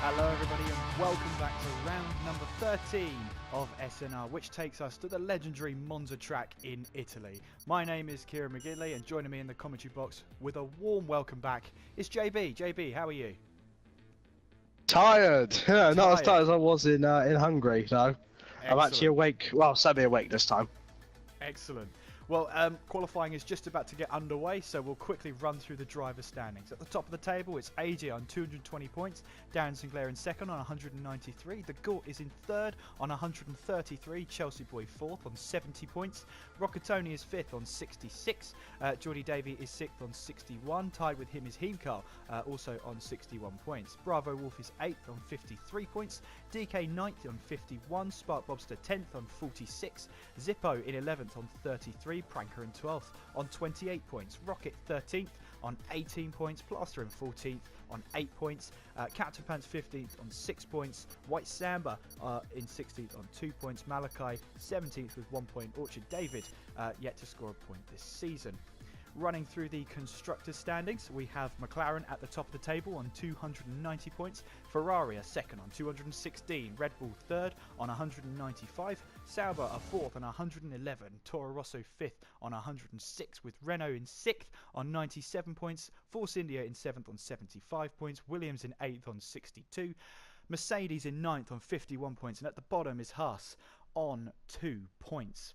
Hello everybody and welcome back to round number 13 of SNR, which takes us to the legendary Monza track in Italy. My name is Kieran McGinley and joining me in the commentary box with a warm welcome back is JB. JB, how are you? Tired. Not as tired as I was in Hungary, no. I'm actually awake, well, semi-awake this time. Excellent. Well, qualifying is just about to get underway, so we'll quickly run through the driver standings. At the top of the table, it's AJ on 220 points, Darren Sinclair in second on 193, the Gort is in third on 133, Chelsea Boy fourth on 70 points, Rockatoni is fifth on 66, Geordie Davey is sixth on 61, tied with him is Heemkar, also on 61 points. Bravo Wolf is 8th on 53 points, DK 9th on 51, Spark Bobster 10th on 46, Zippo in 11th on 33, Pranker in 12th on 28 points, Rocket 13th on 18 points, Plaster in 14th on 8 points, Captain Pants 15th on 6 points, White Samba in 16th on 2 points, Malachi 17th with 1 point, Orchard David yet to score a point this season. Running through the constructors standings, we have McLaren at the top of the table on 290 points, Ferrari a second on 216, Red Bull third on 195, Sauber a fourth on 111, Toro Rosso fifth on 106, with Renault in sixth on 97 points, Force India in seventh on 75 points, Williams in eighth on 62, Mercedes in ninth on 51 points, and at the bottom is Haas on 2 points.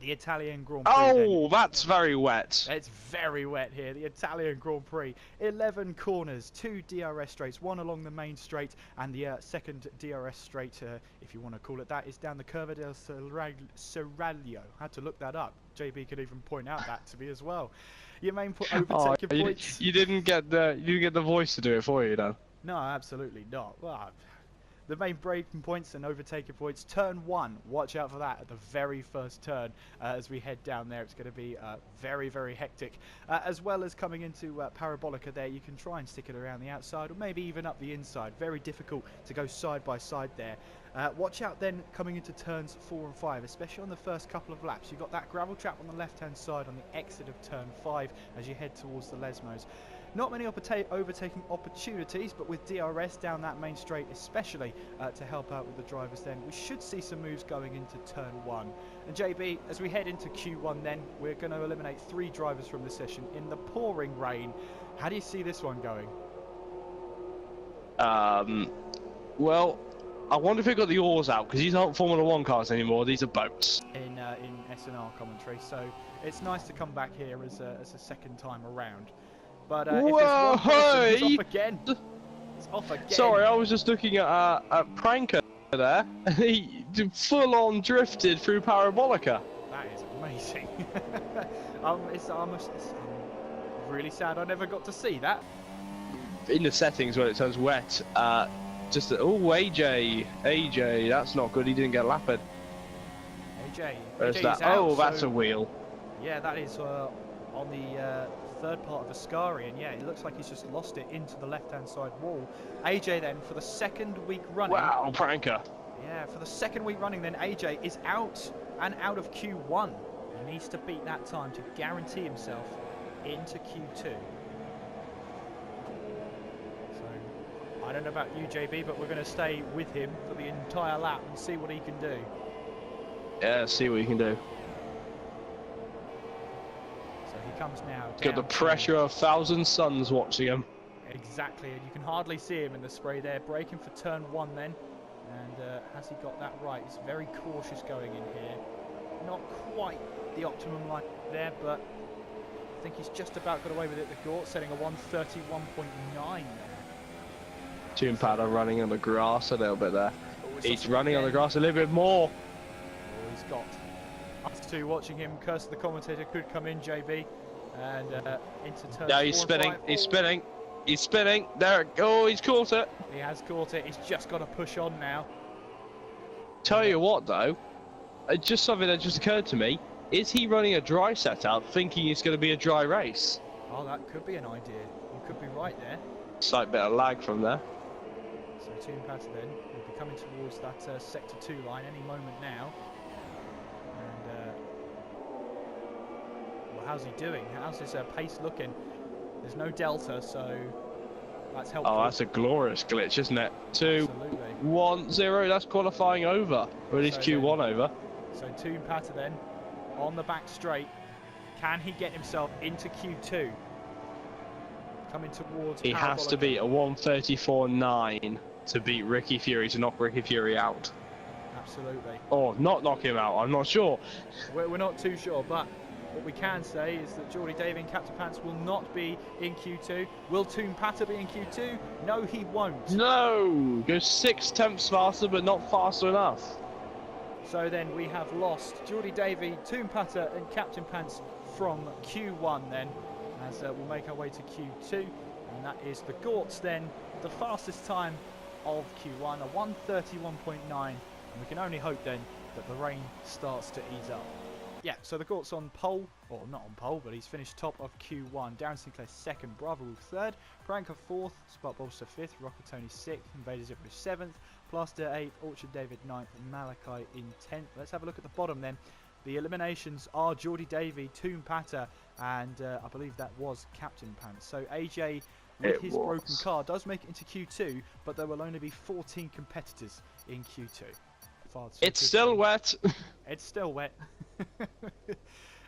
The Italian Grand Prix. Oh, that's very wet. It's very wet here. The Italian Grand Prix. 11 corners, 2 DRS straights, 1 along the main straight, and the second DRS straight, if you want to call it that, is down the Curva del Seraglio. I had to look that up. JB could even point out that to me as well. Your main overtaking points. You didn't get the voice to do it for you, though. No, absolutely not. Well, the main braking points and overtaking points. Turn 1, watch out for that at the very first turn as we head down there. It's going to be very, very hectic. As well as coming into Parabolica there, you can try and stick it around the outside or maybe even up the inside. Very difficult to go side by side there. Watch out then coming into turns 4 and 5, especially on the first couple of laps. You've got that gravel trap on the left-hand side on the exit of turn 5 as you head towards the Lesmos. Not many overtaking opportunities, but with DRS down that main straight especially to help out with the drivers then, we should see some moves going into turn 1. And JB, as we head into Q1 then, we're going to eliminate 3 drivers from the session in the pouring rain. How do you see this one going? Well, I wonder if they've got the oars out, because these aren't Formula 1 cars anymore, these are boats. In SNR commentary, so it's nice to come back here as a second time around. But if it's one person, he's off again. He's off again. Sorry, I was just looking at Pranker there. He full-on drifted through Parabolica. That is amazing. It's really sad I never got to see that. In the settings when it turns wet, AJ, that's not good. He didn't get lapped. AJ that? Out, oh, that's a wheel. Yeah, that is on the third part of Ascari, and yeah, it looks like he's just lost it into the left-hand side wall. AJ then, for the second week running. Wow, Pranker. Yeah, for the second week running, then AJ is out and out of Q1. He needs to beat that time to guarantee himself into Q2. So, I don't know about you, JB, but we're going to stay with him for the entire lap and see what he can do. Yeah, see what you can do. Comes now. Got the pressure of 1,000 suns watching him. Exactly, and you can hardly see him in the spray there. Braking for turn 1 then, and has he got that right? He's very cautious going in here. Not quite the optimum line there, but I think he's just about got away with it. The Gort setting a 131.9 there. Tune Powder running on the grass a little bit there. Oh, he's running on the grass a little bit more. Oh, he's got us two watching him. Curse of the commentator could come in, JB. And into turn. No, he's spinning. He's spinning. He's spinning. There. Oh, he's caught it. He has caught it. He's just got to push on now. Tell you what, though, just something that just occurred to me: is he running a dry setup, thinking it's going to be a dry race? Oh, that could be an idea. You could be right there. Slight bit of lag from there. So Toon Patter then will be coming towards that sector 2 line any moment now. And well, how's he doing? How's his pace looking? There's no delta, so That's helpful. Oh, that's a glorious glitch, isn't it? 2, Absolutely. 1, 0. That's qualifying over, or at least Q1 over. So Toon Patter then on the back straight. Can he get himself into Q2? Coming towards. He has to beat a 1:34.9 to beat Ricky Fury, to knock Ricky Fury out. Absolutely. Or not knock him out, I'm not sure. We're not too sure, but what we can say is that Geordie Davey and Captain Pants will not be in Q2. Will Toon Patter be in Q2? No, he won't. No! Goes 6 tenths faster, but not faster enough. So then we have lost Geordie Davey, Toon Patter and Captain Pants from Q1 then, as we'll make our way to Q2. And that is the Gorts then, the fastest time of Q1, a 1:31.9. And we can only hope then that the rain starts to ease up. Yeah, so the Gort's on pole, or not on pole, but he's finished top of Q1. Darren Sinclair second, Bravo Wolf third, Pranker fourth, Spark Bolster fifth, Rocket Tony sixth, Invader Zipper seventh, Plaster eighth, Orchard David ninth, and Malachi in 10th. Let's have a look at the bottom then. The eliminations are Geordie Davey, Toon Patter, and I believe that was Captain Pants. So AJ, with his broken car, does make it into Q2, but there will only be 14 competitors in Q2. It's still wet. It's still wet.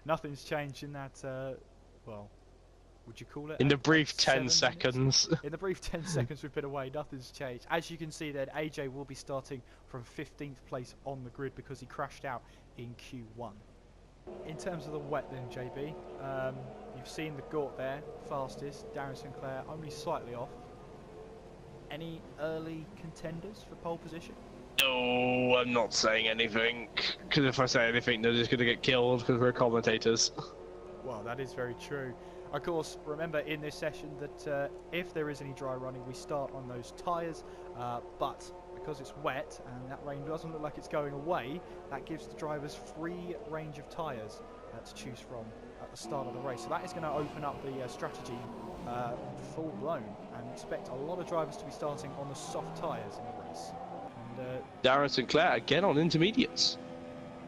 Nothing's changed in that, well, would you call it? In the brief 10 seconds. In the brief 10 seconds we've been away, nothing's changed. As you can see then, AJ will be starting from 15th place on the grid because he crashed out in Q1. In terms of the wet then, JB, you've seen the Gort there, fastest. Darren Sinclair only slightly off. Any early contenders for pole position? No, I'm not saying anything, because if I say anything, they're just going to get killed because we're commentators. Well, that is very true. Of course, remember in this session that if there is any dry running, we start on those tyres, but because it's wet and that rain doesn't look like it's going away, that gives the drivers free range of tyres to choose from at the start of the race. So that is going to open up the strategy full blown, and expect a lot of drivers to be starting on the soft tyres in the race. Darren Sinclair again on intermediates.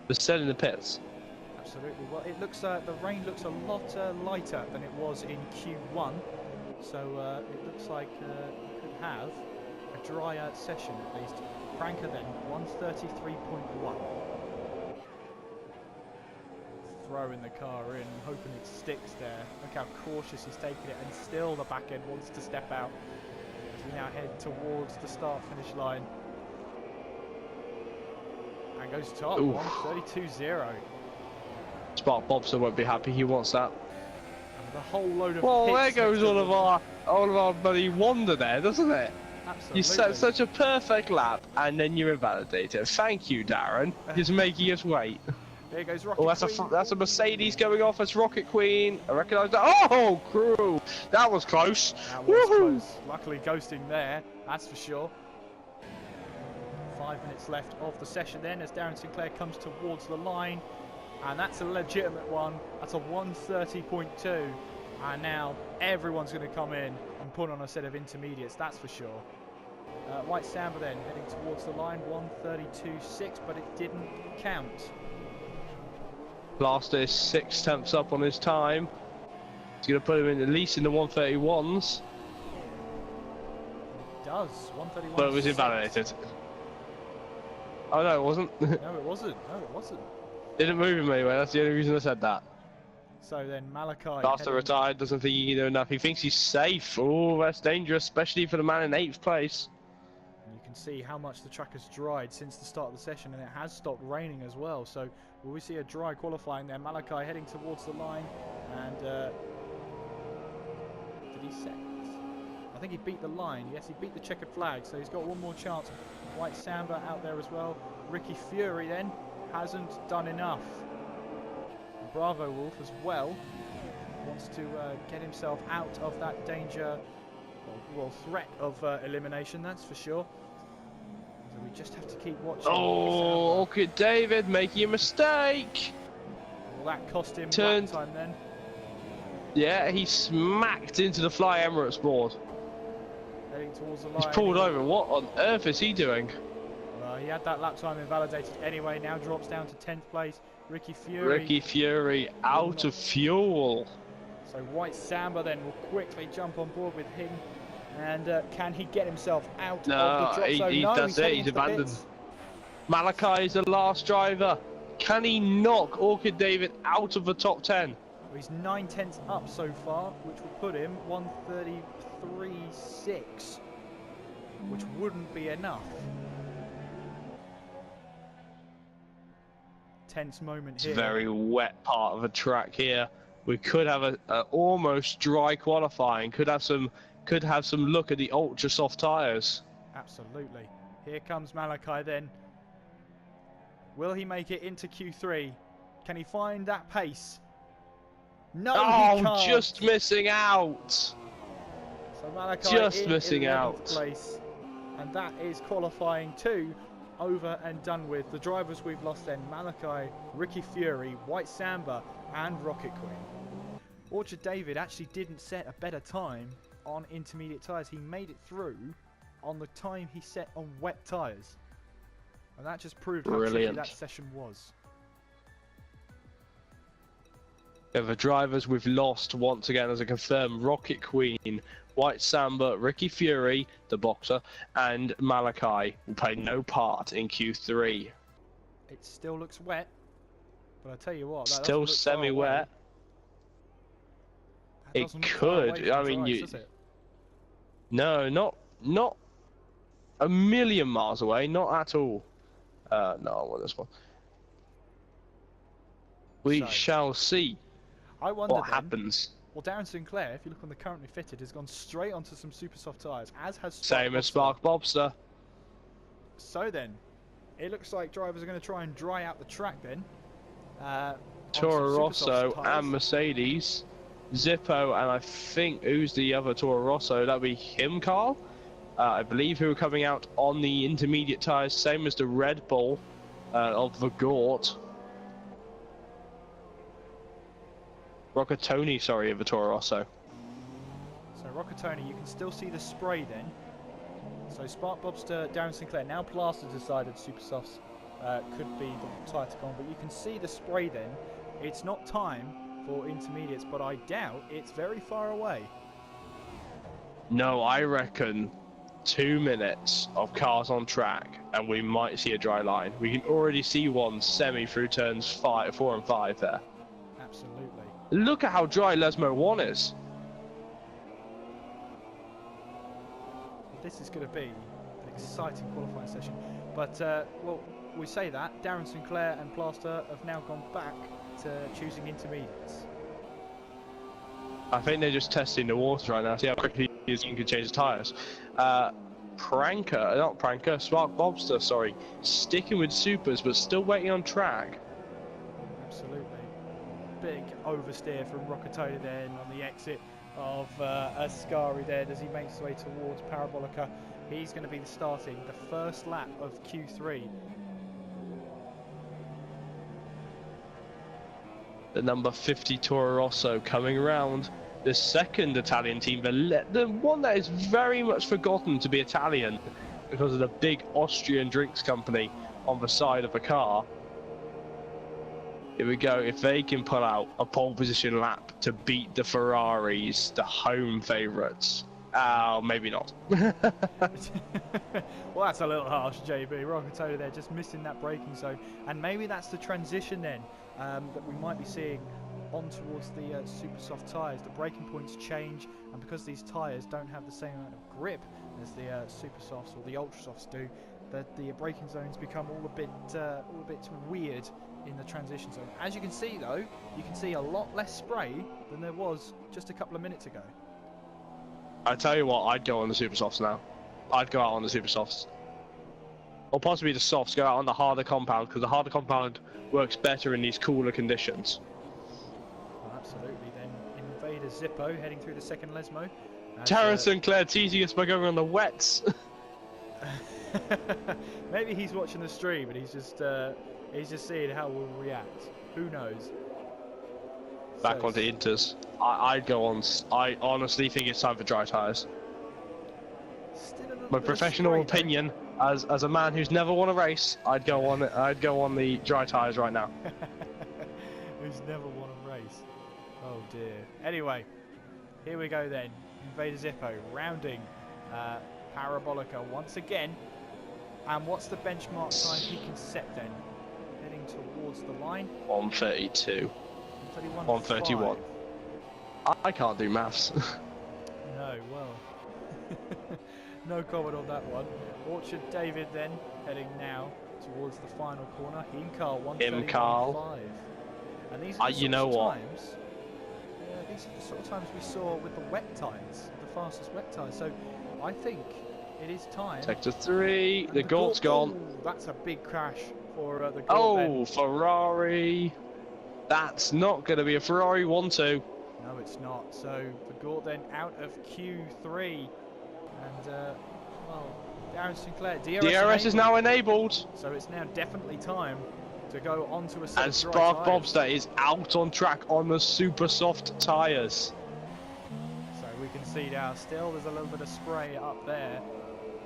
They're still in the pits. Absolutely. Well, it looks the rain looks a lot lighter than it was in Q1, so it looks like you could have a drier session at least. Pranker then 1:33.1. Throwing the car in, hoping it sticks there. Look how cautious he's taking it, and still the back end wants to step out as we now head towards the start-finish line. And goes top, 1:32.0. Spark Bobster won't be happy. He wants that. And the whole load of. Well, there goes all of our bloody wonder there, doesn't it? Absolutely. You set such a perfect lap, and then you invalidate it. Thank you, Darren. He's making us wait. There goes Rocket Queen. That's a Mercedes going off. That's Rocket Queen. I recognise that. Oh, crew! That was close. That was close. Luckily, ghosting there. That's for sure. 5 minutes left of the session then as Darren Sinclair comes towards the line, and that's a legitimate one. That's a 1:30.2, and now everyone's going to come in and put on a set of intermediates, that's for sure. White Samba then heading towards the line, 1:32.6, but it didn't count. Blaster is 6 tenths up on his time. He's going to put him in at least in the 1:31s. It does, 1:31. But it was invalidated. Oh no, it wasn't. No, it wasn't. No, it wasn't. Didn't move him anyway. That's the only reason I said that. So then Malachi. Blaster retired. Doesn't think he can do enough. He thinks he's safe. Oh, that's dangerous, especially for the man in 8th place. And you can see how much the track has dried since the start of the session, and it has stopped raining as well. So will we see a dry qualifying there? Malachi heading towards the line, and did he set? I think he beat the line. Yes, he beat the checkered flag, so he's got one more chance. White Samba out there as well. Ricky Fury then hasn't done enough. Bravo Wolf as well wants to get himself out of that danger, well, threat of elimination, that's for sure. So we just have to keep watching. Oh, look at David making a mistake. Will that cost him lap time then? Yeah, he smacked into the Fly Emirates board. Heading towards the line. He's pulled over. What on earth is he doing? Well, he had that lap time invalidated anyway. Now drops down to 10th place. Ricky Fury out of fuel. So White Samba then will quickly jump on board with him And can he get himself out No, of the drop zone? No, that's he's it. heading He's into the abandoned. pits. Malachi is the last driver. Can he knock Orchid David out of the top 10? He's 9/10 up so far, which will put him 1:33.6, which wouldn't be enough. Tense moment It's here. a very wet part of the track here. We could have a almost dry qualifying. Could have some look at the ultra soft tyres. Absolutely. Here comes Malachi then. Will he make it into Q3? Can he find that pace? No, he can't. Just missing out. So Malachi Just in missing 11th out. place, and that is qualifying 2 over and done with. The drivers we've lost then: Malachi, Ricky Fury, White Samba, and Rocket Queen. Orchard David actually didn't set a better time on intermediate tyres. He made it through on the time he set on wet tyres, and that just proved how tricky that session was. The drivers we've lost once again, as I confirm: Rocket Queen, White Samba, Ricky Fury, the boxer, and Malachi will play no part in Q3. It still looks wet, but I tell you what, that still semi-wet. It could. I mean, no, not a million miles away, not at all. No, I want this one. We shall see. I wonder what happens. Well, Darren Sinclair, if you look on the currently fitted, has gone straight onto some super soft tyres, as has Same as Spark Bobster. So then, it looks like drivers are going to try and dry out the track then. Toro Rosso and Mercedes, Zippo, and I think who's the other Toro Rosso? That'll be him, Carl. I believe who are coming out on the intermediate tyres, same as the Red Bull of the Gort. Rockatoni, sorry, of the Toro Rosso. So Rockatoni, you can still see the spray then. So Spark Bobster, Darren Sinclair, now Plaster decided Super Softs could be the tyre to come, but you can see the spray then. It's not time for intermediates, but I doubt it's very far away. No, I reckon 2 minutes of cars on track and we might see a dry line. We can already see one semi through turns 4 and 5 there. Absolutely. Look at how dry Lesmo 1 is. This is going to be an exciting qualifying session. But, well, we say that. Darren Sinclair and Plaster have now gone back to choosing intermediates. I think they're just testing the waters right now, see how quickly you can change the tyres. Spark Bobster, sorry, sticking with supers but still waiting on track. Absolutely. Big oversteer from Rockatoni then on the exit of Ascari then as he makes his way towards Parabolica. He's going to be starting the first lap of Q3. The number 50 Toro Rosso coming around. The second Italian team, the one that is very much forgotten to be Italian because of the big Austrian drinks company on the side of the car. Here we go, if they can pull out a pole position lap to beat the Ferraris, the home favourites. Maybe not. Well, that's a little harsh, JB. Rockatoni there just missing that braking zone. And maybe that's the transition then that we might be seeing on towards the super soft tyres. The braking points change, and because these tyres don't have the same amount of grip as the super softs or the ultra softs do, the braking zones become all a bit weird in the transition zone. As you can see though, you can see a lot less spray than there was just a couple of minutes ago. I tell you what, I'd go on the super softs now. I'd go out on the super softs. Or possibly the softs, go out on the harder compound, because the harder compound works better in these cooler conditions. Well, absolutely. Then Invader Zippo heading through the second Lesmo. Darren Sinclair teasing us by going on the wets. Maybe he's watching the stream and he's just seeing how we'll react. Who knows? Back onto Inters. I'd go on. I honestly think it's time for dry tyres. My professional opinion, as a man who's never won a race, I'd go on the dry tyres right now. Who's never won a race? Oh dear. Anyway, here we go then. Invader Zippo rounding Parabolica once again. And what's the benchmark time he can set then? Heading towards the line. 1:32. 1:31. 1:31. I can't do maths. No, well. No comment on that one. Orchard David then heading now towards the final corner. Himkarl 1:31.5. And these are the you know what? times. Yeah, these are the sort of times we saw with the wet tyres, the fastest wet tyres. So I think it is time. Sector 3, And the Gort's gone. Ooh, that's a big crash for the Gort. Oh, then. Ferrari. That's not going to be a Ferrari 1-2. No, it's not. So the Gort then out of Q3. And, well, Darren Sinclair, DRS is now enabled. So it's now definitely time to go onto a set And of dry Spark tyres. Bobster is out on track on the super soft tyres. So we can see now still there's a little bit of spray up there.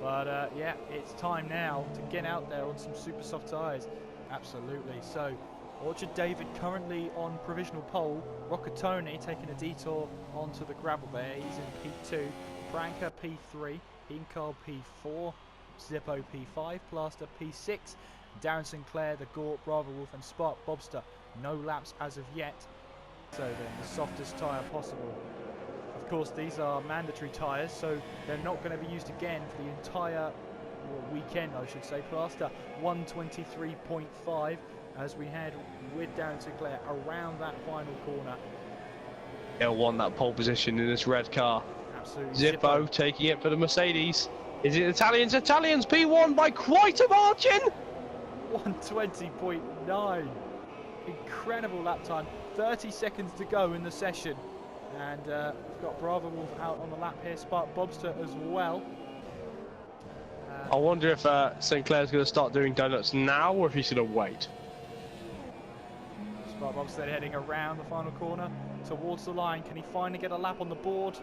But yeah, it's time now to get out there on some super soft tyres. Absolutely. So Orchard David currently on provisional pole. Rockatoni taking a detour onto the gravel there. He's in P2. Franca P3. Himkarl P4. Zippo P5. Plaster P6. Darren Sinclair, the Gort, Bravo Wolf and Spark Bobster. No laps as of yet. So then the softest tyre possible. Of course, these are mandatory tyres, so they're not going to be used again for the entire weekend, I should say. Plaster 123.5 as we head with Darren Sinclair around that final corner. He'll want that pole position in this red car. Absolutely. Zippo taking it for the Mercedes. Is it Italians? Italians P1 by quite a margin. 120.9. Incredible lap time. 30 seconds to go in the session. And we've got Bravo Wolf out on the lap here. Spark Bobster as well. I wonder if Sinclair's going to start doing donuts now or if he's going to wait. Spark Bobster heading around the final corner towards the line. Can he finally get a lap on the board?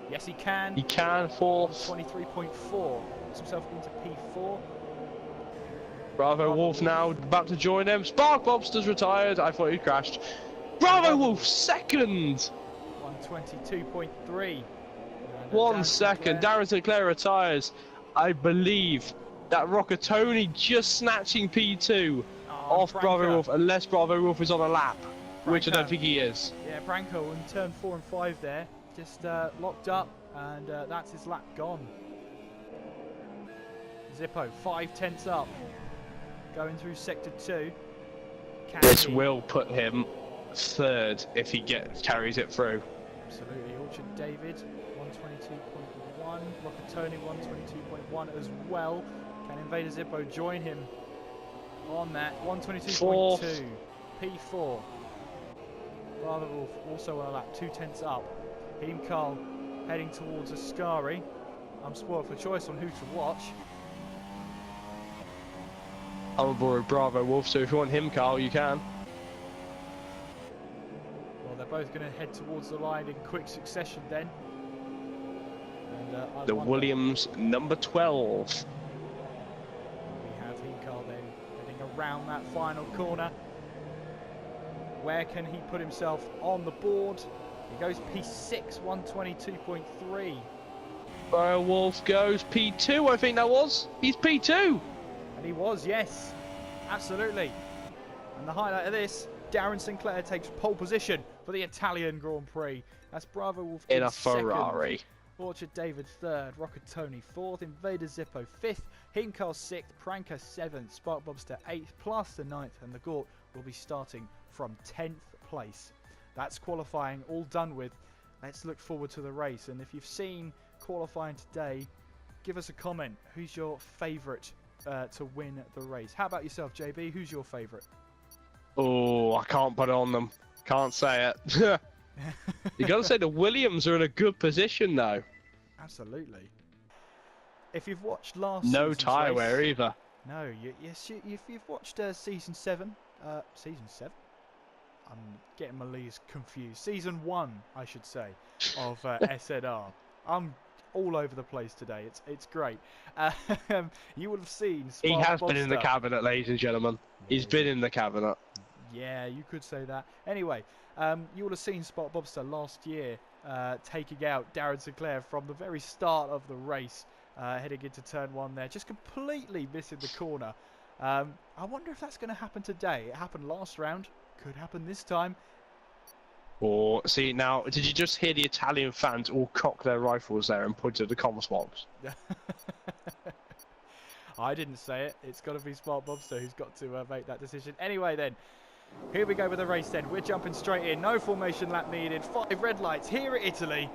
Yes, he can. He can, fourth. 23.4. Puts himself into P4. Bravo Wolf now about to join him. Spark Bobster's retired. I thought he crashed. Bravo Wolf second. 122.3. 1 second. Darren Sinclair retires. I believe that Rockatoni just snatching P2 off Franca. Bravo Wolf, unless Bravo Wolf is on a lap, which I Franca. don't think he is. Yeah, Branko in turn 4 and 5 there. Just locked up, and that's his lap gone. Zippo 5/10 up. Going through sector 2. This will put him third if he carries it through. Absolutely. Orchard David 122.1. Rockatoni 122.1 as well. Can Invader Zippo join him on that? 122.2. P4. Bravo Wolf also on a lap. 2/10 up. Himkarl heading towards Ascari. I'm spoiled for choice on who to watch. I'm aboard Bravo Wolf, so if you want him, Carl, you can. Well, they're both going to head towards the line in quick succession then. And, The Williams number 12. We have Himkarl then heading around that final corner. Where can he put himself on the board? He goes P6, 122.3. Bravo Wolf goes P2, I think that was. He's P2. And he was, yes. Absolutely. And the highlight of this, Darren Sinclair takes pole position for the Italian Grand Prix. That's Bravo Wolf In a second. Ferrari. Orchard David 3rd, Rockatoni 4th, Invader Zippo 5th, Himkarl 6th, Pranker 7th, Spark Bobster 8th, Plaster 9th, and the Gort will be starting from 10th place. That's qualifying all done with. Let's look forward to the race. And if you've seen qualifying today, give us a comment. Who's your favourite to win the race? How about yourself, JB? Who's your favourite? Oh, I can't put it on them. Can't say it. You got to say the Williams are in a good position, though. Absolutely. If you've watched last No season's tyre race- wear either. No, if you've watched season 7, season 7? I'm getting my leagues confused. Season 1, I should say, of SNR. I'm all over the place today. It's great. You would have seen Spark He has been in the Bobster. cabinet, ladies and gentlemen. He's been in the cabinet. Yeah, you could say that. Anyway, you would have seen Spark Bobster last year taking out Darren Sinclair from the very start of the race, heading into turn 1 there, just completely missing the corner. I wonder if that's going to happen today. It happened last round, could happen this time. Or see now, did you just hear the Italian fans all cock their rifles there and point to the comms box? I didn't say it. It's got to be Smart Bobster who's got to make that decision. Anyway then, here we go with the race then. We're jumping straight in. No formation lap needed. 5 red lights here at Italy.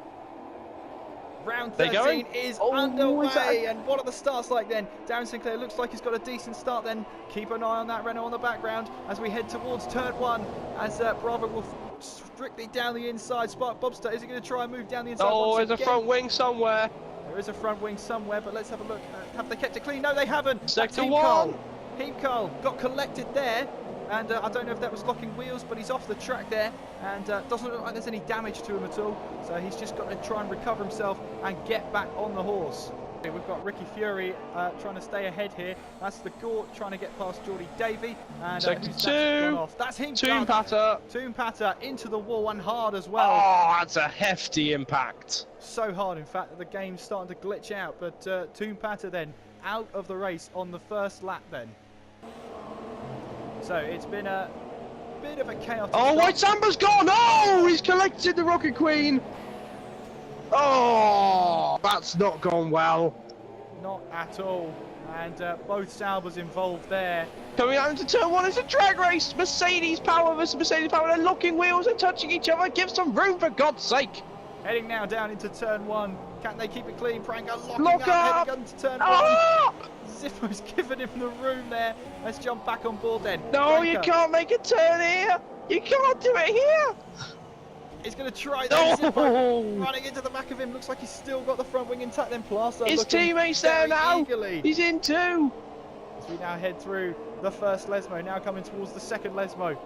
Round 13 is underway. And what are the starts like then? Darren Sinclair looks like he's got a decent start then. Keep an eye on that Renault on the background as we head towards turn 1. As Bravo will strictly down the inside. Spark Bobster, is he going to try and move down the inside? Oh, there's a front wing somewhere. There is a front wing somewhere, but let's have a look. Have they kept it clean? No, they haven't. Sector 1. Team Carl got collected there. And I don't know if that was locking wheels, but he's off the track there. And doesn't look like there's any damage to him at all. So he's just got to try and recover himself and get back on the horse. We've got Ricky Fury trying to stay ahead here. That's the Gort trying to get past Geordie Davey. And Sector 2. That's him. Toon Patter into the wall and hard as well. Oh, that's a hefty impact. So hard, in fact, that the game's starting to glitch out. But Toon Patter then out of the race on the first lap then. So it's been a bit of a chaotic Oh, White Samba's gone! Oh, he's collected the Rocket Queen! Oh, that's not gone well. Not at all. And both Saubers involved there. Coming out into turn 1, it's a drag race! Mercedes power versus Mercedes power, they're locking wheels and touching each other. Give some room for God's sake! Heading now down into turn 1. Can they keep it clean? Prango Lock up! Heading into turn 1. Zippo's given him the room there. Let's jump back on board then. No, Franco. you can't make a turn here! You can't do it here! He's going to try that. Zippo running into the back of him. Looks like he's still got the front wing intact. Then Plaster. His teammate's there now. Eagerly. He's in 2. As we now head through the first Lesmo, now coming towards the second Lesmo.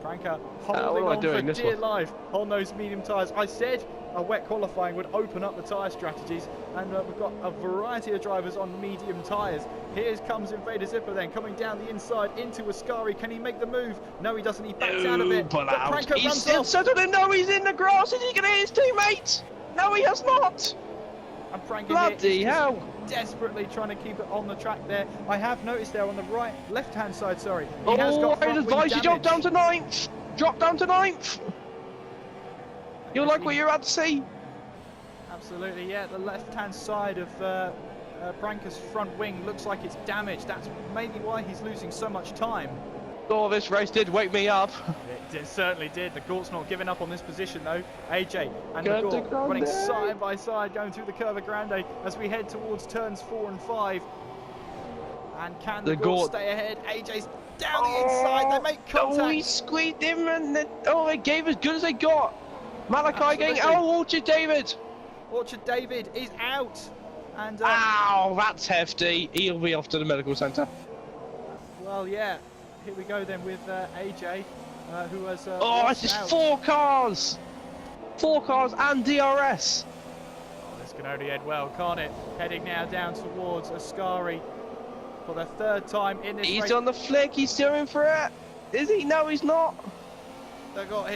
Franca holding on for dear life on those medium tyres. I said a wet qualifying would open up the tyre strategies, and we've got a variety of drivers on medium tyres. Here comes Invader Zipper then, coming down the inside into Ascari. Can he make the move? No, he doesn't. He backs out of it. But Franco runs off. No, he's in the grass. Is he going to hit his teammate? No, he has not. And Franco bloody hell. Desperately trying to keep it on the track there. I have noticed there on the left-hand side, sorry. He has got front wing damage. You drop down to 9th. Drop down to 9th. You'll like what you're about to see. Absolutely, yeah. The left-hand side of Branca's front wing looks like it's damaged. That's maybe why he's losing so much time. Oh, this race did wake me up. It certainly did. The Gort's not giving up on this position though. AJ and the Gort running side by side, going through the Curva Grande as we head towards turns 4 and 5. And can the Gort stay ahead? AJ's down the inside. They make contact. Oh, he squeezed him, and they gave as good as they got. Malachi getting Orchard David. Orchard David is out. And ow, that's hefty. He'll be off to the medical centre. Well, yeah. Here we go then with AJ, who has. Oh, this is 4 cars! 4 cars and DRS. Oh, this can only end well, can't it? Heading now down towards Ascari for the 3rd time in this race. He's on the flick. He's doing for it. Is he? No, he's not.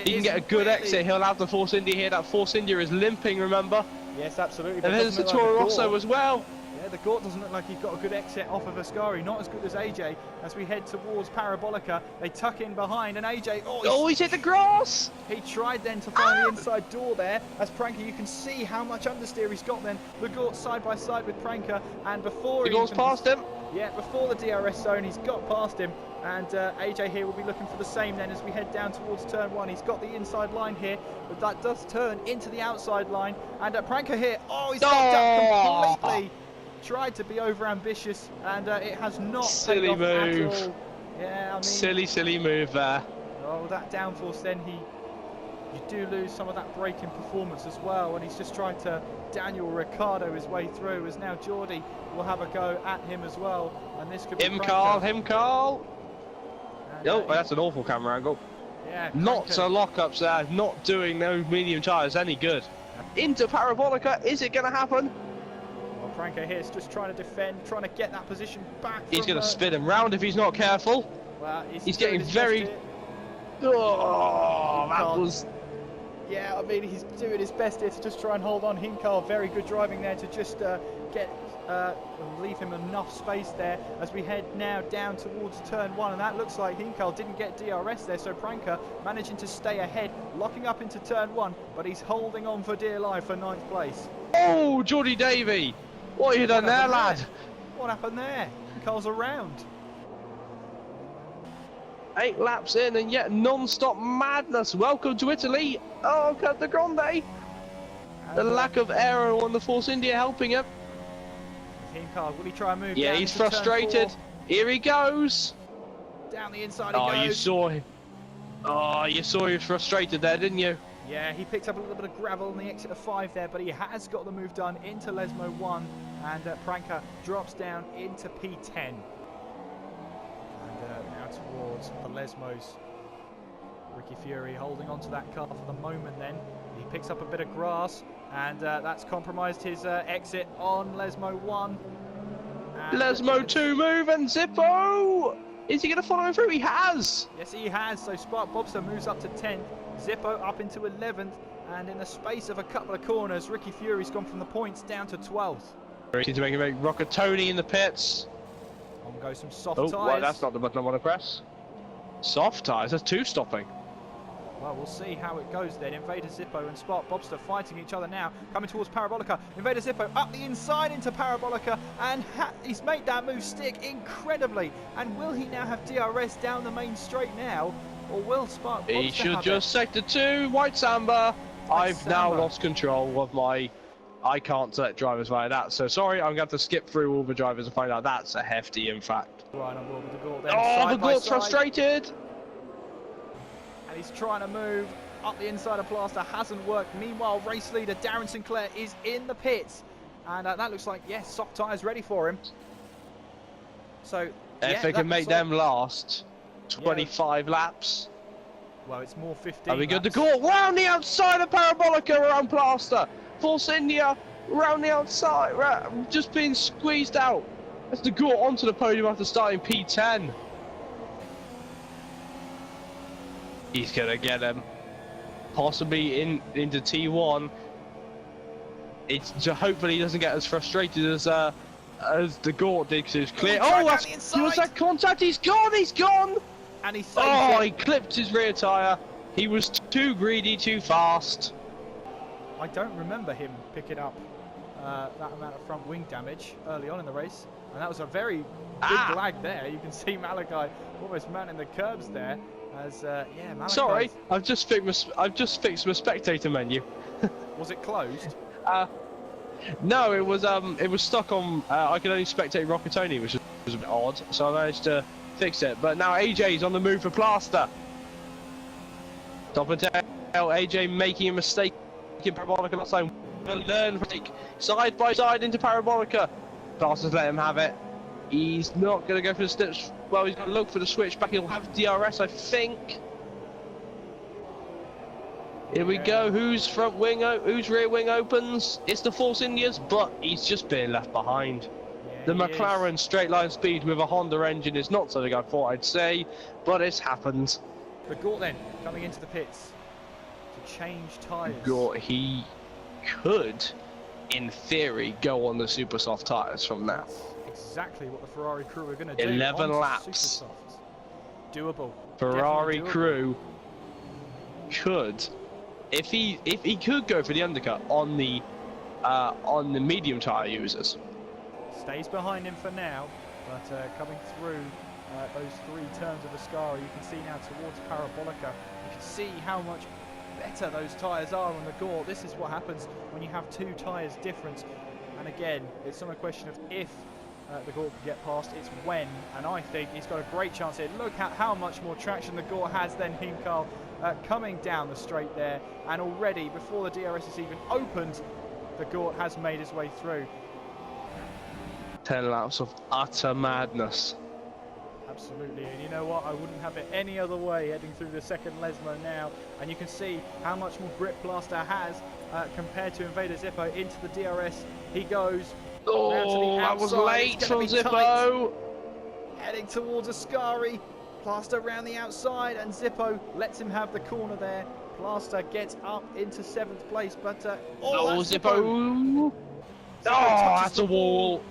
He can get a good exit. He'll have the Force India here. That Force India is limping, remember? Yes, absolutely. And there's the Toro Rosso as well. Yeah, the Gort doesn't look like he's got a good exit off of Ascari. Not as good as AJ. As we head towards Parabolica, they tuck in behind, and AJ. Oh, he's hit the grass. He tried then to find the inside door there. As Pranker, you can see how much understeer he's got then. The Gort side by side with Pranker, and before he goes past him. Yeah, before the DRS zone, he's got past him. And AJ here will be looking for the same then as we head down towards turn 1. He's got the inside line here, but that does turn into the outside line. And Pranker here, he's got that completely. Tried to be over ambitious, and it has not paid off at all. Yeah, I mean, silly move there. Oh, that downforce then you do lose some of that braking performance as well, and he's just tried to Daniel Ricciardo his way through, as now Geordie will have a go at him as well, and this could be him Carl. Oh, that's an awful camera angle. Yeah, lots of lockups there, not doing those medium tyres any good. Into Parabolica, is it going to happen? Well, Franco here is just trying to defend, trying to get that position back. He's going to spin him round if he's not careful. Well, he's getting very. Oh, that was. Yeah, I mean, he's doing his best here to just try and hold on. Hinkle, very good driving there to just leave him enough space there as we head now down towards turn 1, and that looks like Hinkle didn't get DRS there, so Pranker managing to stay ahead, locking up into turn 1, but he's holding on for dear life for 9th place. Oh, Geordie Davey, what have you done there, lad? What happened there? Hinkle's around. 8 laps in and yet non-stop madness. Welcome to Italy. Oh, cut the Grande. The lack of error on the Force India helping him. Hinkle, will he try and move? Yeah, down he's into frustrated. Here he goes. Down the inside he goes. You saw him. Oh, you saw he was frustrated there, didn't you? Yeah, he picked up a little bit of gravel on the exit of 5 there, but he has got the move done into Lesmo 1, and Pranker drops down into P10. And now towards the Lesmos. Ricky Fury holding on to that car for the moment then. He picks up a bit of grass, and that's compromised his exit on Lesmo 1. And Lesmo 2 move, and Zippo! Is he going to follow him through? He has! Yes, he has. So Spark Bobster moves up to 10th, Zippo up into 11th, and in the space of a couple of corners, Ricky Fury's gone from the points down to 12th. Ready to make a Rockatoni in the pits. On goes some soft Oh, tyres. well, that's not the button I want to press. Soft tyres, that's 2 stopping. Well, we'll see how it goes then. Invader Zippo and Spark Bobster fighting each other now, coming towards Parabolica. Invader Zippo up the inside into Parabolica, and he's made that move stick incredibly. And will he now have DRS down the main straight now, or will Spark Bobster He should have just sector 2, White Samba. I've now lost control of my... I can't select drivers via that, so sorry, I'm going to have to skip through all the drivers and find out that's a hefty, in fact. Right on board with the Gort then. Oh, the Gort's frustrated! And he's trying to move up the inside of Plaster, hasn't worked. Meanwhile, race leader Darren Sinclair is in the pits, and that looks like, yes, soft tyres ready for him. So, if they can make them last 25 laps. Well, it's more 15 Are we good to laps. go? Round the outside of Parabolica around Plaster. Force India round the outside, just being squeezed out. That's the go onto the podium after starting P10. He's gonna get him, possibly into T1. It's hopefully he doesn't get as frustrated as the Gort did, because it was clear. Oh, was that contact? He's gone. He's gone. And he saved it. He clipped his rear tyre. He was too greedy, too fast. I don't remember him picking up that amount of front wing damage early on in the race, and that was a very big lag there. You can see Malachi almost mounting the curbs there. As Malachi. Sorry, I've just fixed my spectator menu. Was it closed? No, it was stuck on. I could only spectate Rockatoni, which was a bit odd. So I managed to fix it. But now AJ's on the move for Plaster. Top and tail, AJ making a mistake in Parabolica last time. Will learn break side by side into Parabolica. Plaster's let him have it. He's not going to go for the steps. Well, he's going to look for the switch back. He'll have DRS, I think. Here we go. Whose front wing? Whose rear wing opens? It's the Force Indias, but he's just being left behind. Yeah, The McLaren straight line speed with a Honda engine is not something I thought I'd say, but it's happened. The Gort then coming into the pits to change tyres. Gort, he could, in theory, go on the super soft tyres from now. Exactly what the Ferrari crew are going to do. 11 onto laps. super soft. Doable. Ferrari Definitely doable. crew could, if he could go for the undercut on the medium tyre users. Stays behind him for now, but coming through those 3 turns of Ascari, you can see now towards Parabolica. You can see how much better those tyres are on the Gort. This is what happens when you have 2 tyres difference. And again, it's not a question of if the Gort can get past, it's when. And I think he's got a great chance here. Look at how much more traction the Gort has than Hinkle coming down the straight there. And already, before the DRS is even opened, the Gort has made his way through. 10 laps of utter madness. Absolutely, and you know what, I wouldn't have it any other way heading through the second Lesmo now, and you can see how much more grip Plaster has compared to Invader Zippo into the DRS. He goes now to the That was outside. late from It's gonna be Zippo. tight. Heading towards Ascari, Plaster around the outside, and Zippo lets him have the corner there, Plaster gets up into 7th place, but Zippo. Oh, that's a wall.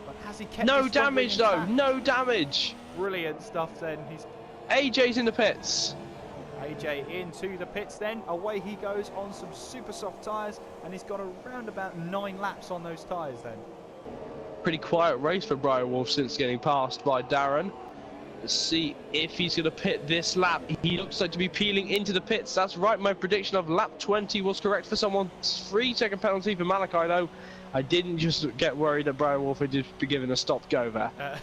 But has he kept No this damage though, intact? no damage. Brilliant stuff then. He's AJ's in the pits. AJ into the pits then. Away he goes on some super soft tyres, and he's got around about 9 laps on those tyres then. Pretty quiet race for Brian Wolf since getting passed by Darren. Let's see if he's going to pit this lap. He looks like to be peeling into the pits. That's right, my prediction of lap 20 was correct for someone. 3-second penalty for Malachi though. I didn't just get worried that Brian Wolf had just been given a stop-go there.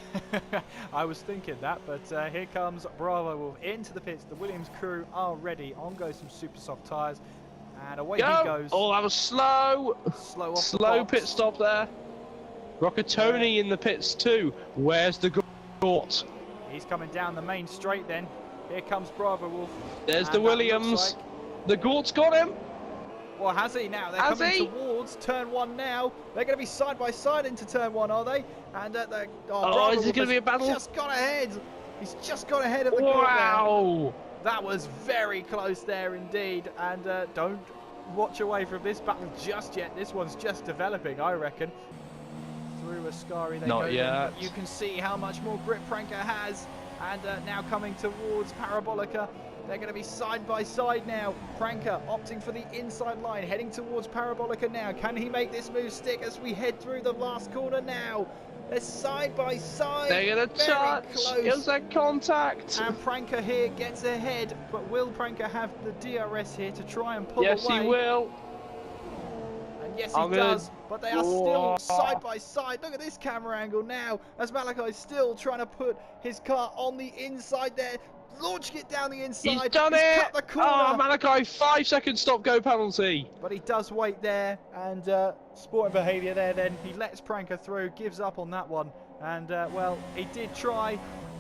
I was thinking that, but here comes Bravo Wolf into the pits. The Williams crew are ready. On goes some super soft tyres, and away he goes. Oh, that was slow. Slow off Slow the box. pit stop there. Rockatoni in the pits too. Where's the gort? He's coming down the main straight then. Here comes Bravo Wolf. There's the Williams. The gort's got him. Well, has he now? They're coming towards turn 1 now. They're going to be side by side into turn 1, are they? And is it going to be a battle? Just got ahead. He's just got ahead of the gort now. That was very close there indeed. And don't watch away from this battle just yet. This one's just developing, I reckon. Through Ascari they go. Not yet. You can see how much more grip Pranker has. And now coming towards Parabolica. They're going to be side by side now. Pranker opting for the inside line, heading towards Parabolica now. Can he make this move stick as we head through the last corner now? They're side by side. They're going to touch. Is that contact? And Pranker here gets ahead. But will Pranker have the DRS here to try and pull away? Yes, he will. And yes, he does. But they are still side by side. Look at this camera angle now, as Malachi's still trying to put his car on the inside there. Launching it down the inside. He's done it! Cut the corner. Oh, Malachi, 5-second stop-go penalty. But he does wait there, and sporting behaviour there then. He lets Pranker through, gives up on that one. And, well, he did try,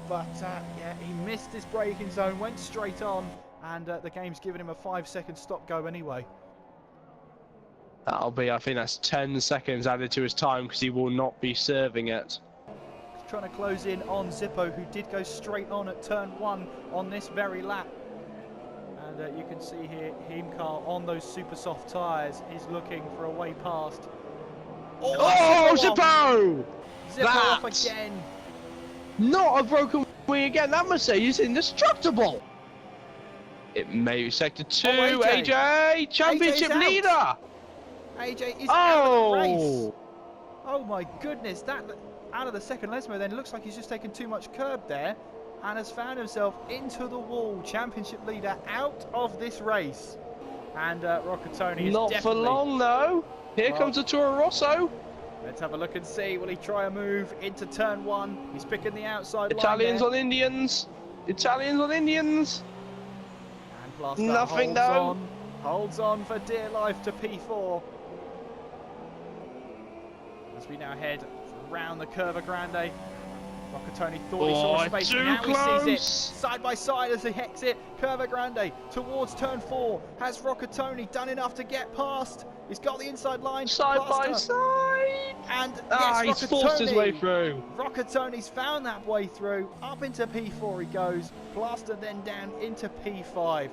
but, yeah, he missed his braking zone, went straight on, and the game's given him a 5-second stop-go anyway. That'll be, I think that's 10 seconds added to his time, because he will not be serving it. Trying to close in on Zippo, who did go straight on at turn 1 on this very lap. And you can see here Himkar on those super soft tyres is looking for a way past. Oh, Zippo! Zippo off again. Not a broken wing again. That Mercedes is indestructible. It may be sector 2. AJ, championship leader. AJ is out of the race. Oh my goodness, that out of the second Lesmo then. It looks like he's just taken too much curb there and has found himself into the wall. Championship leader out of this race. And Rockatoni is not for long though. Here comes the Toro Rosso. Let's have a look and see. Will he try a move into turn 1? He's picking the outside Italians line on Indians. Italians on Indians. And Plaster nothing though. Holds on for dear life to P4. As we now head round the Curva Grande. Rockatoni thought he saw space, now he sees it. Side by side as he hecks it. Curva Grande towards turn 4. Has Rockatoni done enough to get past? He's got the inside line. Side by side. And yes, he's forced his way through. Rockatoni's found that way through. Up into P4 he goes. Plaster then down into P5.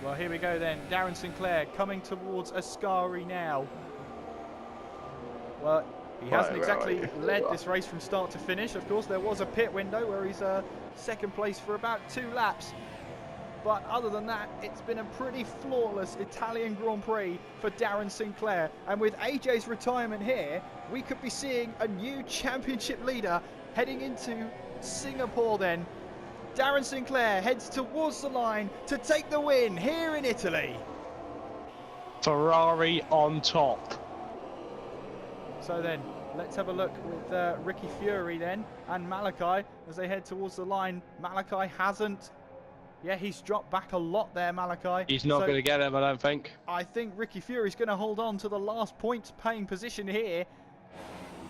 Well, here we go then. Darren Sinclair coming towards Ascari now. Well, he hasn't exactly led this race from start to finish. Of course, there was a pit window where he's second place for about 2 laps. But other than that, it's been a pretty flawless Italian Grand Prix for Darren Sinclair. And with AJ's retirement here, we could be seeing a new championship leader heading into Singapore then. Darren Sinclair heads towards the line to take the win here in Italy. Ferrari on top. So then, let's have a look with Ricky Fury then and Malachi as they head towards the line. Malachi hasn't. Yeah, he's dropped back a lot there, Malachi. He's not going to get him, I don't think. I think Ricky Fury's going to hold on to the last points-paying position here.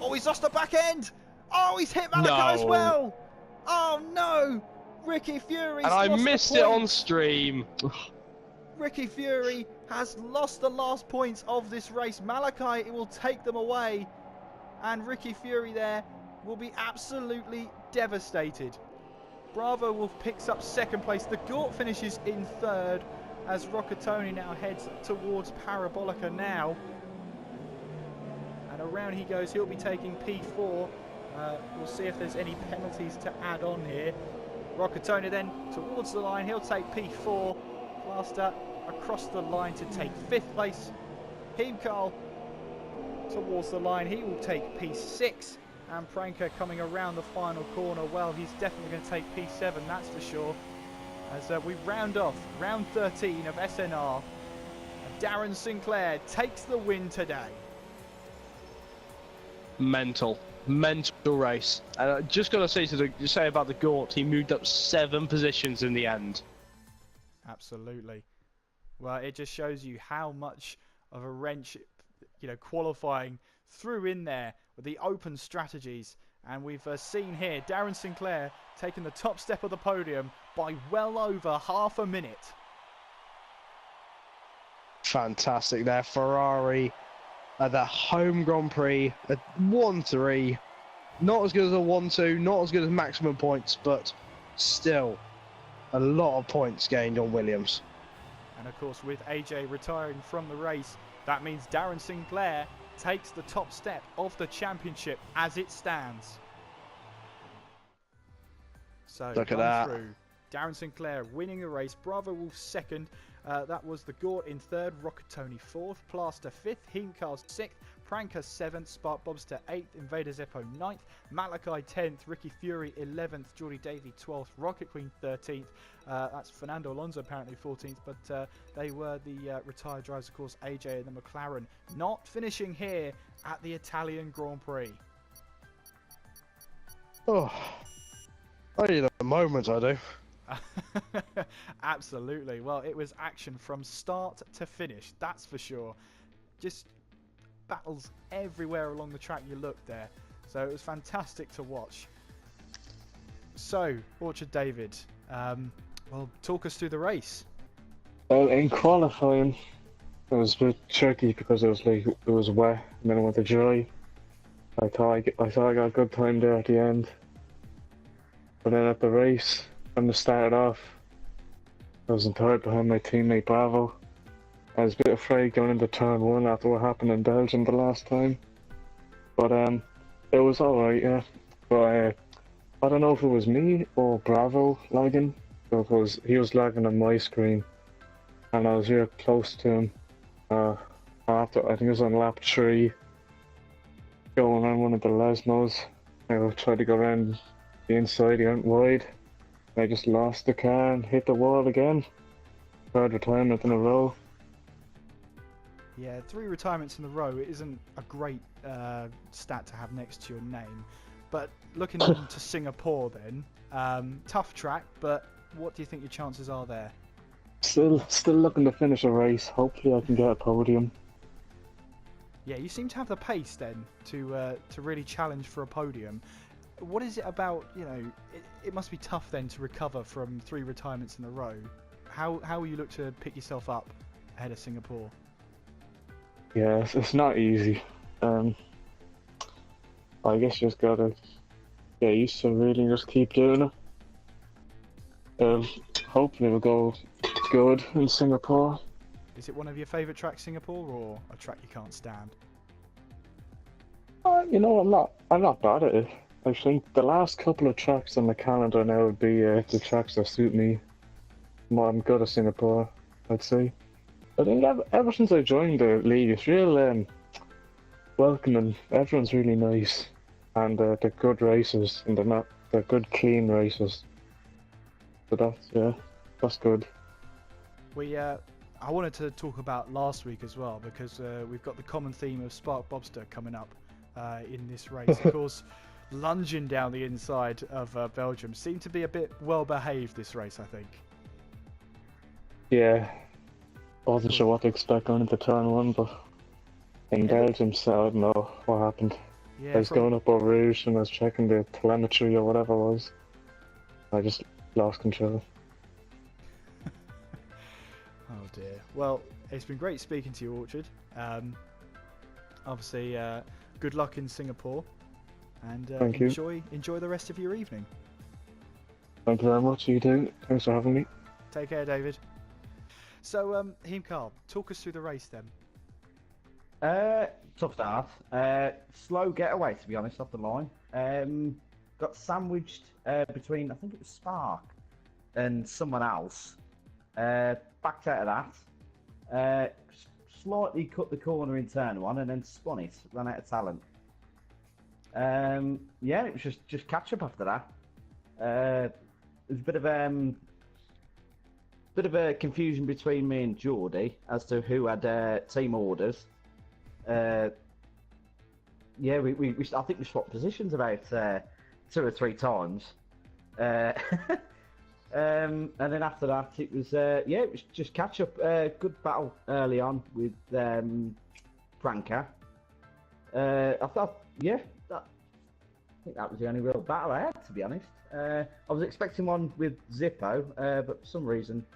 Oh, he's lost the back end. Oh, he's hit Malachi as well. Oh, no. Ricky Fury's lost the point. And I missed it on stream. Ricky Fury has lost the last points of this race. Malachi, it will take them away. And Ricky Fury there will be absolutely devastated. Bravo Wolf picks up second place. The Gort finishes in third. as Roccatoni now heads towards Parabolica now. And around he goes, he'll be taking P4. We'll see if there's any penalties to add on here. Roccatoni then towards the line, he'll take P4. Plaster across the line to take 5th place. Heimkarl towards the line, he will take P6. And Pranker coming around the final corner, well, he's definitely going to take P7, that's for sure. As we round off round 13 of SNR, Darren Sinclair takes the win today. Mental race. Just got to say about the Gort, he moved up 7 positions in the end. Absolutely. Well, it just shows you how much of a wrench, qualifying threw in there with the open strategies. And we've seen here Darren Sinclair taking the top step of the podium by well over half a minute. Fantastic there, Ferrari at the home Grand Prix at 1-3. Not as good as a 1-2, not as good as maximum points, but still a lot of points gained on Williams. And of course, with AJ retiring from the race, that means Darren Sinclair takes the top step of the championship as it stands. So look at that. Through. Darren Sinclair winning the race, Bravo Wolf 2nd, that was the Gort in 3rd, Roccatoni 4th, Plaster 5th, Heimkarl 6th, Pranker 7th, Spark Bobster 8th, Invader Zeppo 9th, Malachi 10th, Ricky Fury 11th, Geordie Davey 12th, Rocket Queen 13th, that's Fernando Alonso apparently 14th, but they were the retired drivers, of course, AJ and the McLaren, not finishing here at the Italian Grand Prix. Oh, I need a moment, I do. Absolutely. Well, it was action from start to finish, that's for sure. Just battles everywhere along the track you look there. So it was fantastic to watch. So, Orchard David, well, talk us through the race. Well, in qualifying, it was a bit tricky because it was wet and then it went to dry. I thought I got a good time there at the end. But then at the race, when they started off, I was in 3rd behind my teammate Bravo. I was a bit afraid going into turn 1 after what happened in Belgium the last time. But it was alright, yeah. But I don't know if it was me or Bravo lagging, because he was lagging on my screen. And I was real close to him. After, I think it was on lap 3, going around one of the Lesmos. I tried to go around the inside, he went wide. I just lost the car and hit the wall again. 3rd retirement in a row. Yeah, 3 retirements in a row, it isn't a great stat to have next to your name. But looking into Singapore then, tough track, but what do you think your chances are there? Still looking to finish a race. Hopefully I can get a podium. Yeah, you seem to have the pace then to really challenge for a podium. What is it about, it must be tough then to recover from 3 retirements in a row. How will you look to pick yourself up ahead of Singapore? Yeah, it's not easy. I guess you just gotta get used to it really and just keep doing it. Hopefully we'll go good in Singapore. Is it one of your favourite tracks, Singapore, or a track you can't stand? I'm not bad at it. I think the last couple of tracks on the calendar now would be the tracks that suit me. I'm good at Singapore, I'd say. I think ever since I joined the league, it's real welcoming. Everyone's really nice, and they're good racers, and they're good, clean racers. So that's good. I wanted to talk about last week as well, because we've got the common theme of Spark Bobster coming up in this race. Of course, lunging down the inside of Belgium seemed to be a bit well behaved this race, I think. Yeah, I wasn't sure what to expect going into turn 1, but in Belgium, so I don't know what happened. Yeah, I was going up Eau Rouge and I was checking the telemetry or whatever it was. I just lost control. Oh dear. Well, it's been great speaking to you, Orchard. Obviously, good luck in Singapore, and Thank you. enjoy the rest of your evening. Thank you very much, you too. Thanks for having me. Take care, David. So, Carl, talk us through the race then. Tough start. Slow getaway, to be honest, off the line. Got sandwiched between, I think it was Spark and someone else. Backed out of that. Slightly cut the corner in turn one and then spun it. Ran out of talent. Yeah, it was just catch up after that. There was a bit of a confusion between me and Geordie as to who had team orders. Yeah, I think we swapped positions about 2 or 3 times. And then after that, it was it was just catch up. Good battle early on with Pranker. I thought, I think that was the only real battle I had, to be honest. I was expecting one with Zippo, but for some reason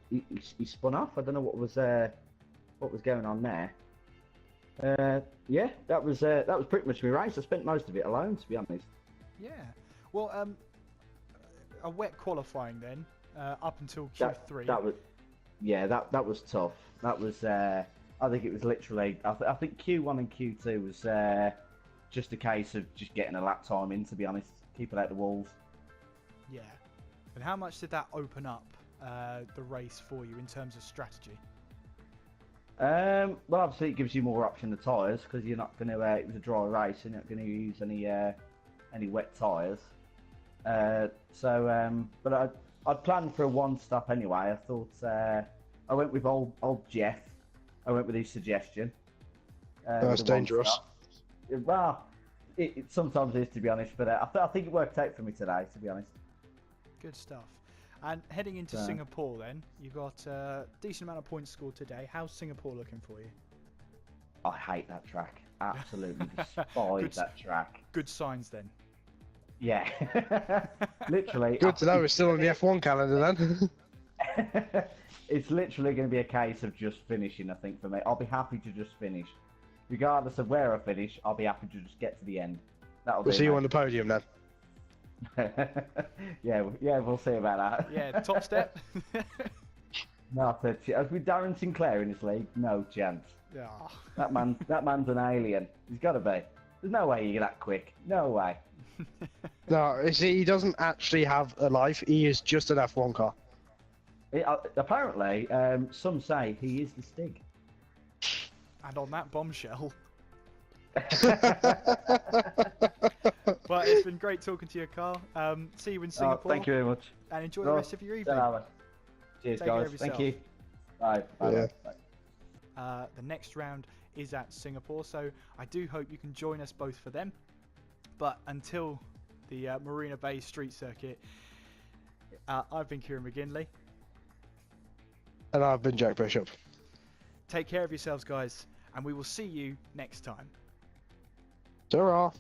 he spun off. I don't know what was going on there. Yeah, that was pretty much my race. I spent most of it alone, to be honest. Yeah. Well, a wet qualifying then, up until Q3. That was tough. That was I think it was literally. I think Q1 and Q2 was just a case of just getting a lap time in, to be honest. Keep it out the walls. Yeah. And how much did that open up the race for you in terms of strategy? Well, obviously it gives you more option to tyres because you're not going to. It was a dry race, and you're not going to use any wet tyres. But I'd planned for a 1-stop anyway. I thought I went with old Jeff. I went with his suggestion. That's dangerous. Well, it sometimes is, to be honest, but I think it worked out for me today, to be honest. Good stuff. And heading into Singapore then, you got a decent amount of points scored today. How's Singapore looking for you? I hate that track. Absolutely despise that track. Good signs then. Yeah. Literally. Good to know we're still on the F1 calendar then. It's literally going to be a case of just finishing, I think, for me. I'll be happy to just finish. Regardless of where I finish, I'll be happy to just get to the end. We'll see you on the podium then. yeah, we'll see about that. Yeah, top step. Not a chance. With Darren Sinclair in this league, no chance. Yeah. That man's an alien. He's got to be. There's no way you're that quick. No way. No, you see, he doesn't actually have a life. He is just an F1 car. Apparently, some say he is the Stig. And on that bombshell. Well, it's been great talking to you, Carl. See you in Singapore. Thank you very much. And enjoy the rest of your evening. Cheers, Take guys. Thank you. Bye. Bye. Bye. The next round is at Singapore, so I do hope you can join us both for them. But until the Marina Bay Street Circuit, I've been Kieran McGinley. And I've been Jack Bishop. Take care of yourselves, guys, and we will see you next time. Ta-ra!